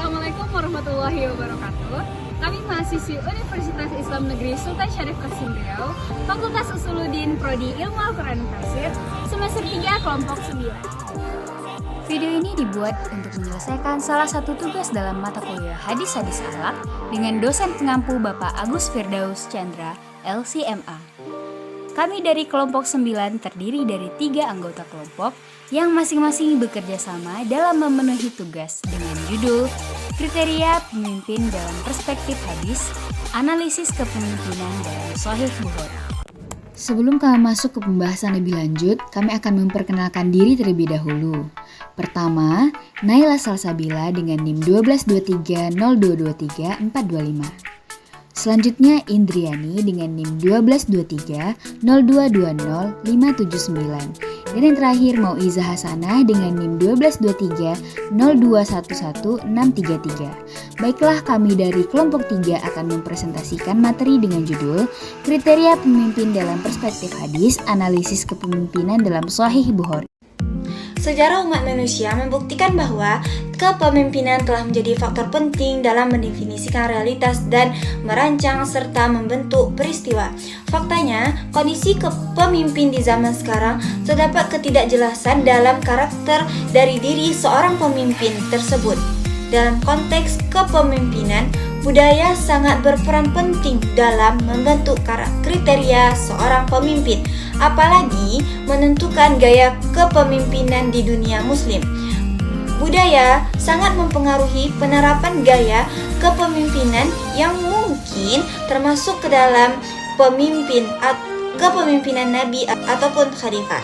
Assalamualaikum warahmatullahi wabarakatuh. Kami mahasiswi Universitas Islam Negeri Sultan Syarif Qasim Riau, Fakultas Usuluddin Prodi Ilmu Al-Quran Tafsir, semester 3 kelompok 9. Video ini dibuat untuk menyelesaikan salah satu tugas dalam mata kuliah Hadis-Hadis Akhlak dengan dosen pengampu Bapak Agus Firdaus Chandra, LCMA. Kami dari kelompok 9 terdiri dari 3 anggota kelompok yang masing-masing bekerja sama dalam memenuhi tugas dengan judul Kriteria Pemimpin dalam Perspektif Hadis, Analisis Kepemimpinan dalam Shahih Bukhari. Sebelum kami masuk ke pembahasan lebih lanjut, kami akan memperkenalkan diri terlebih dahulu. Pertama, Naila Salsabila dengan NIM 12302234425. Selanjutnya Indriani dengan NIM 12230220579. Dan yang terakhir Mauizah Hasanah dengan NIM 12230211633. Baiklah, kami dari kelompok 3 akan mempresentasikan materi dengan judul Kriteria Pemimpin dalam Perspektif Hadis, Analisis Kepemimpinan dalam Shahih Bukhari. Sejarah umat manusia membuktikan bahwa kepemimpinan telah menjadi faktor penting dalam mendefinisikan realitas dan merancang serta membentuk peristiwa. Faktanya, kondisi kepemimpin di zaman sekarang terdapat ketidakjelasan dalam karakter dari diri seorang pemimpin tersebut. Dalam konteks kepemimpinan, budaya sangat berperan penting dalam membentuk kriteria seorang pemimpin, apalagi menentukan gaya kepemimpinan di dunia muslim. Budaya sangat mempengaruhi penerapan gaya kepemimpinan yang mungkin termasuk ke dalam kepemimpinan Nabi ataupun khalifah.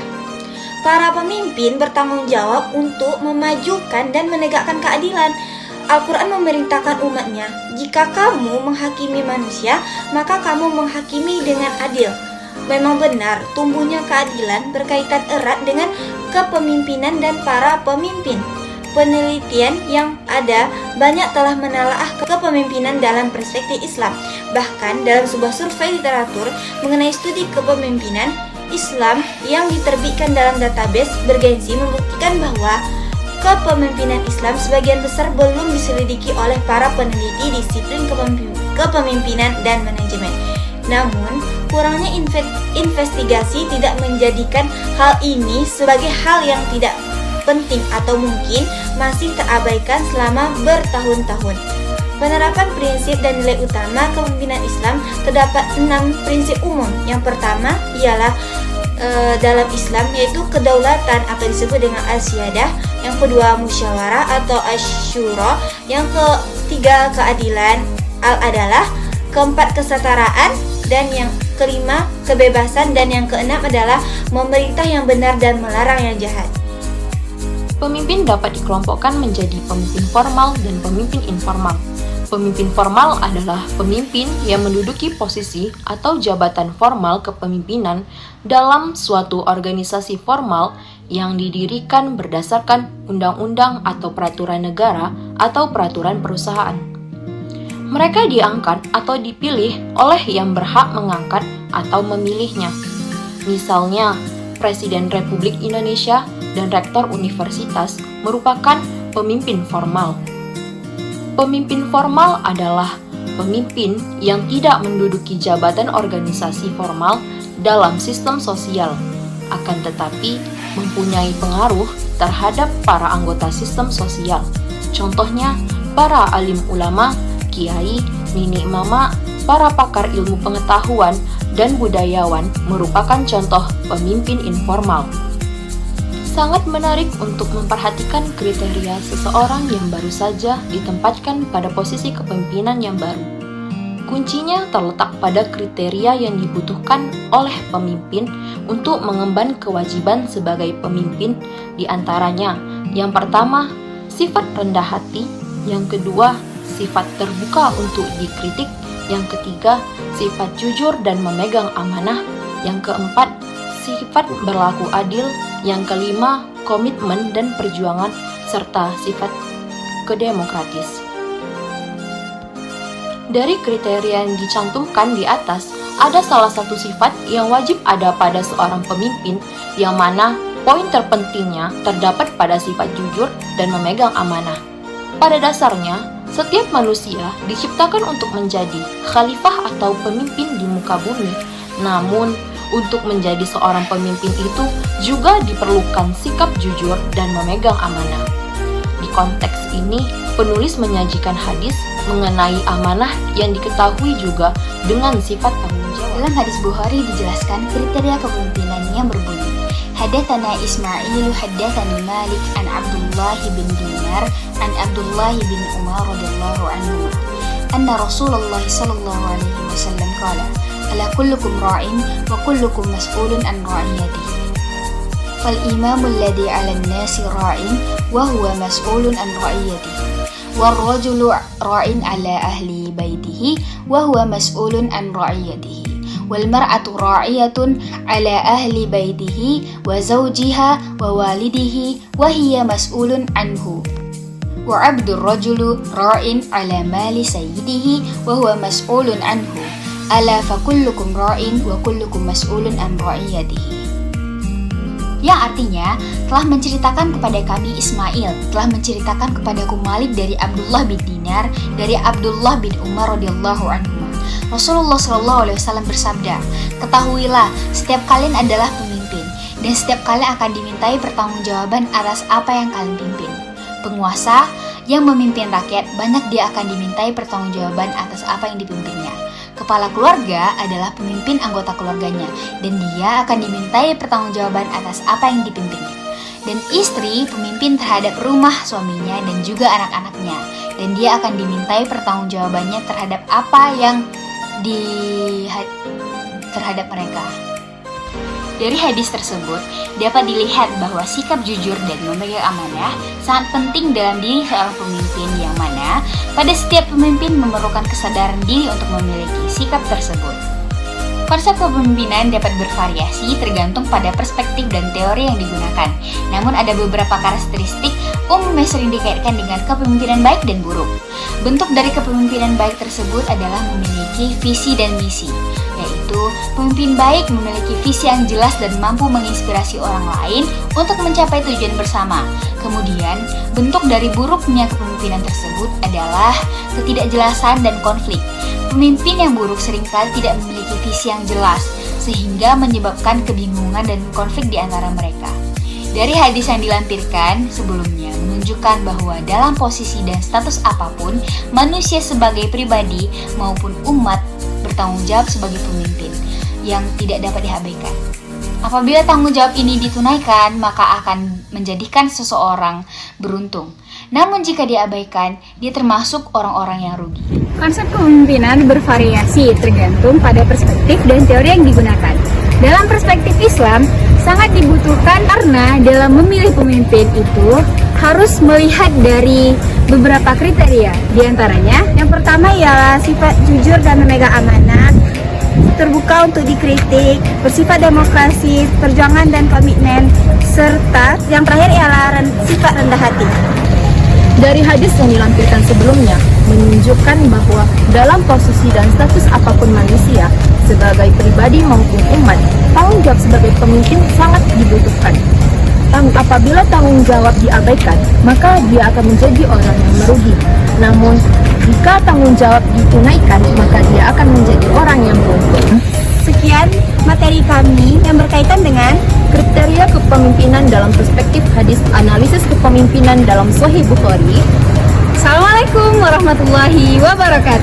Para pemimpin bertanggung jawab untuk memajukan dan menegakkan keadilan. Al-Quran memerintahkan umatnya, jika kamu menghakimi manusia, maka kamu menghakimi dengan adil. Memang benar, tumbuhnya keadilan berkaitan erat dengan kepemimpinan dan para pemimpin. Penelitian yang ada banyak telah menelaah kepemimpinan dalam perspektif Islam. Bahkan dalam sebuah survei literatur mengenai studi kepemimpinan Islam yang diterbitkan dalam database bergengsi membuktikan bahwa kepemimpinan Islam sebagian besar belum diselidiki oleh para peneliti disiplin kepemimpinan dan manajemen. Namun, kurangnya investigasi tidak menjadikan hal ini sebagai hal yang tidak penting atau mungkin masih terabaikan selama bertahun-tahun. Penerapan prinsip dan nilai utama kepemimpinan Islam terdapat 6 prinsip umum. Yang pertama ialah dalam Islam yaitu kedaulatan atau disebut dengan al-siyadah, yang kedua musyawarah atau asyura, yang ketiga keadilan al-adalah, keempat kesetaraan, dan yang kelima kebebasan, dan yang keenam adalah memerintah yang benar dan melarang yang jahat. Pemimpin dapat dikelompokkan menjadi pemimpin formal dan pemimpin informal. Pemimpin formal adalah pemimpin yang menduduki posisi atau jabatan formal kepemimpinan dalam suatu organisasi formal yang didirikan berdasarkan undang-undang atau peraturan negara atau peraturan perusahaan. Mereka diangkat atau dipilih oleh yang berhak mengangkat atau memilihnya. Misalnya, Presiden Republik Indonesia dan Rektor Universitas merupakan pemimpin formal. Pemimpin formal adalah pemimpin yang tidak menduduki jabatan organisasi formal dalam sistem sosial, akan tetapi mempunyai pengaruh terhadap para anggota sistem sosial. Contohnya, para alim ulama, kiai, nini mama, para pakar ilmu pengetahuan, dan budayawan merupakan contoh pemimpin informal. Sangat menarik untuk memperhatikan kriteria seseorang yang baru saja ditempatkan pada posisi kepemimpinan yang baru. Kuncinya terletak pada kriteria yang dibutuhkan oleh pemimpin untuk mengemban kewajiban sebagai pemimpin, di antaranya yang pertama, sifat rendah hati, yang kedua, sifat terbuka untuk dikritik, yang ketiga, sifat jujur dan memegang amanah, yang keempat, sifat berlaku adil, yang kelima, komitmen dan perjuangan, serta sifat kedemokratis. Dari kriteria yang dicantumkan di atas, ada salah satu sifat yang wajib ada pada seorang pemimpin, yang mana poin terpentingnya terdapat pada sifat jujur dan memegang amanah. Pada dasarnya, Setiap manusia diciptakan untuk menjadi khalifah atau pemimpin di muka bumi. Namun, untuk menjadi seorang pemimpin itu juga diperlukan sikap jujur dan memegang amanah. Di konteks ini, penulis menyajikan hadis mengenai amanah yang diketahui juga dengan sifat tanggung jawab. Dalam hadis Bukhari dijelaskan kriteria kepemimpinan yang berbunyi, Hadatsana Ismailu haddatsani Malik an Abdullah bin Dinar an Abdullah bin Umar radhiyallahu anhu anna Rasulullah sallallahu alaihi wasallam qala ala kullukum ra'in wa kullukum mas'ulun an ra'iyatihi fal imamu alladhi 'ala an-nasi ra'in wa huwa mas'ulun an ra'iyatihi war rajulu ra'in 'ala ahli baitihi wa huwa mas'ulun an ra'iyatihi wal mar'atu ra'iyatun 'ala ahli baitihi wa zawjiha wa walidihi wa hiya mas'ulun anhu wa 'abdur rajulu ra'in 'ala mali sayyidihi wa huwa mas'ulun anhu ala fa kullukum ra'in wa kullukum mas'ulun an ra'iyatihi. Yang artinya telah menceritakan kepada kami Ismail, telah menceritakan kepadaku Malik dari Abdullah bin Dinar, dari Abdullah bin Umar radhiyallahu anhu. Rasulullah SAW bersabda, ketahuilah setiap kalian adalah pemimpin dan setiap kalian akan dimintai pertanggungjawaban atas apa yang kalian pimpin. Penguasa yang memimpin rakyat banyak dia akan dimintai pertanggungjawaban atas apa yang dipimpinnya. Kepala keluarga adalah pemimpin anggota keluarganya dan dia akan dimintai pertanggungjawaban atas apa yang dipimpinnya. Dan istri pemimpin terhadap rumah suaminya dan juga anak-anaknya dan dia akan dimintai pertanggungjawabannya terhadap apa yang terhadap mereka. Dari hadis tersebut dapat dilihat bahwa sikap jujur dan memegang amanah sangat penting dalam diri seorang pemimpin, yang mana pada setiap pemimpin memerlukan kesadaran diri untuk memiliki sikap tersebut. Konsep kepemimpinan dapat bervariasi tergantung pada perspektif dan teori yang digunakan. Namun ada beberapa karakteristik umum yang sering dikaitkan dengan kepemimpinan baik dan buruk. Bentuk dari kepemimpinan baik tersebut adalah memiliki visi dan misi, yaitu pemimpin baik memiliki visi yang jelas dan mampu menginspirasi orang lain untuk mencapai tujuan bersama. Kemudian, bentuk dari buruknya kepemimpinan tersebut adalah ketidakjelasan dan konflik. Pemimpin yang buruk seringkali tidak memiliki visi yang jelas, sehingga menyebabkan kebingungan dan konflik di antara mereka. Dari hadis yang dilampirkan sebelumnya menunjukkan bahwa dalam posisi dan status apapun, manusia sebagai pribadi maupun umat bertanggung jawab sebagai pemimpin yang tidak dapat diabaikan. Apabila tanggung jawab ini ditunaikan, maka akan menjadikan seseorang beruntung. Namun jika diabaikan, dia termasuk orang-orang yang rugi. Konsep kepemimpinan bervariasi tergantung pada perspektif dan teori yang digunakan. Dalam perspektif Islam, sangat dibutuhkan karena dalam memilih pemimpin itu harus melihat dari beberapa kriteria. Di antaranya, yang pertama ialah sifat jujur dan memegang amanah, terbuka untuk dikritik, bersifat demokrasi, perjuangan dan komitmen, serta yang terakhir ialah sifat rendah hati. Dari hadis yang dilampirkan sebelumnya menunjukkan bahwa dalam posisi dan status apapun manusia, sebagai pribadi maupun umat, tanggung jawab sebagai pemimpin sangat dibutuhkan. Apabila tanggung jawab diabaikan, maka dia akan menjadi orang yang merugi. Namun, jika tanggung jawab ditunaikan, maka dia akan menjadi orang yang beruntung. Sekian materi kami yang berkaitan dengan Kriteria kepemimpinan dalam perspektif hadis, analisis kepemimpinan dalam Sahih Bukhari. Assalamualaikum warahmatullahi wabarakatuh.